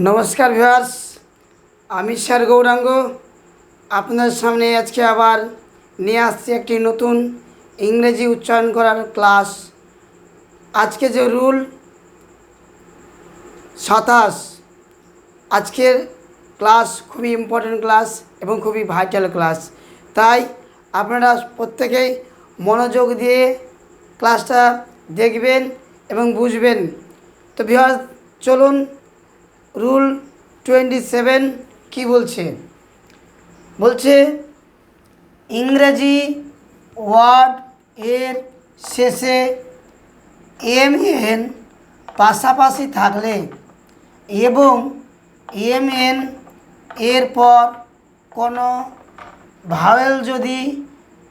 নমস্কার ভিউয়ার্স, আমি স্যার গৌরাঙ্গ আপনাদের সামনে আজকে আবার নিয়ে আসছি একটি নতুন ইংরেজি উচ্চারণ করার ক্লাস। আজকে যে রুল 27, আজকের ক্লাস খুবই ইম্পর্টেন্ট ক্লাস এবং খুবই ভাইটাল ক্লাস, তাই আপনারা প্রত্যেকেই মনোযোগ দিয়ে ক্লাসটা দেখবেন এবং বুঝবেন। তো ভিউয়ার্স, চলুন রুল 27 কি বলছে ইংরেজি ওয়ার্ড এর শেষে এম এন পাশাপাশি থাকলে এবং এম এন এর পর কোনো ভাওয়েল যদি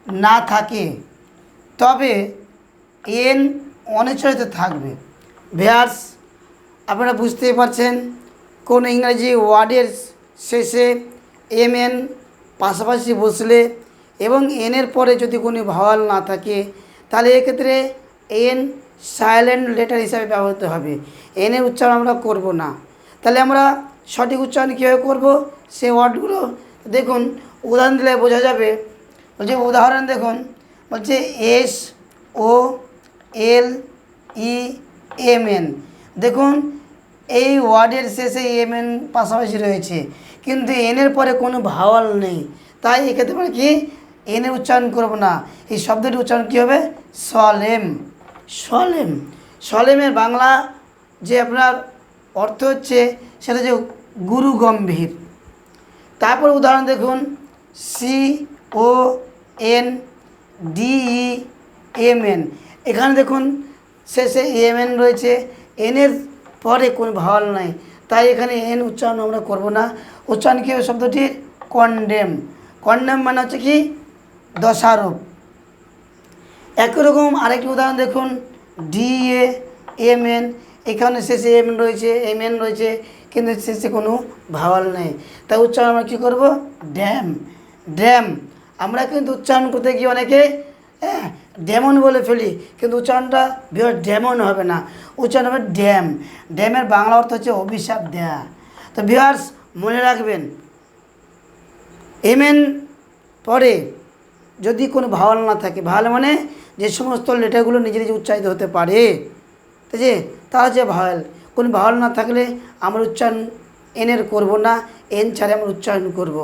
না থাকে তবে এন অনুচ্চারিত থাকবে। ভিউয়ার্স, আপনারা বুঝতেই পারছেন, কোন ইংরেজি ওয়ার্ডের শেষে এম এন পাশাপাশি বসলে এবং এনের পরে যদি কোনো ভাওয়াল না থাকে তাহলে এক্ষেত্রে এন সাইলেন্ট লেটার হিসাবে ব্যবহৃত হবে। এনের উচ্চারণ আমরা করব না। তাহলে আমরা সঠিক উচ্চারণ কীভাবে করব সেই ওয়ার্ডগুলো দেখুন, উদাহরণ দিলে বোঝা যাবে। বলছে উদাহরণ দেখুন, বলছে এস ও এল ই এম এন। দেখুন, এই ওয়ার্ডের শেষে এম এন পাশাপাশি রয়েছে কিন্তু এনের পরে কোনো ভাওয়াল নেই, তাই এক্ষেত্রে মানে কি এনের উচ্চারণ করব না। এই শব্দটির উচ্চারণ কী হবে? সলেম। সলেম, সলেমের বাংলা যে আপনার অর্থ হচ্ছে সেটা যে গুরু গম্ভীর। তারপর উদাহরণ দেখুন, C O N D E M N. এখানে দেখুন শেষে এম এন রয়েছে, এনের পরে কোনো ভাওয়াল নাই, তাই এখানে এন উচ্চারণ আমরা করব না। উচ্চারণ কী হবে শব্দটির? কন্ডেম। কন্ডেম মানে হচ্ছে কি দোষারোপ। একই রকম আরেকটি উদাহরণ দেখুন, ডি এ এম এন। এখানে শেষে এম এন রয়েছে কিন্তু শেষে কোনো ভাওয়াল নেই, তাই উচ্চারণ আমরা কী করব? ড্যাম। ড্যাম। আমরা কিন্তু উচ্চারণ করতে গিয়ে অনেকে ডেমন বলে ফেলি, কিন্তু উচ্চারণটা ডেমন হবে না, উচ্চারণ হবে ড্যাম। ড্যামের বাংলা অর্থ হচ্ছে অভিশাপ দেয়া। তো ভিউয়ার্স, মনে রাখবেন, এমএন পরে যদি কোনো ভাওয়াল না থাকে, ভাওয়াল মানে যে সমস্ত লেটারগুলো নিজে নিজে উচ্চারিত হতে পারে, ঠিক আছে, তা হচ্ছে ভাওয়াল। কোনো ভাওয়াল না থাকলে আমরা উচ্চারণ এনের করব না, এন ছাড়া আমরা উচ্চারণ করব।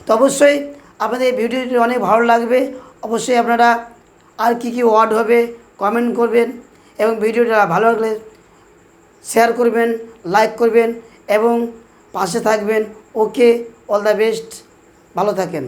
তো অবশ্যই আপনাদের এই ভিডিওটি অনেক ভালো লাগবে। অবশ্যই আপনারা আর কি কি ওয়ার্ড হবে কমেন্ট করবেন এবং ভিডিওটা ভালো লাগলে শেয়ার করবেন, লাইক করবেন এবং পাশে থাকবেন। ওকে, অল দ্য বেস্ট, ভালো থাকেন।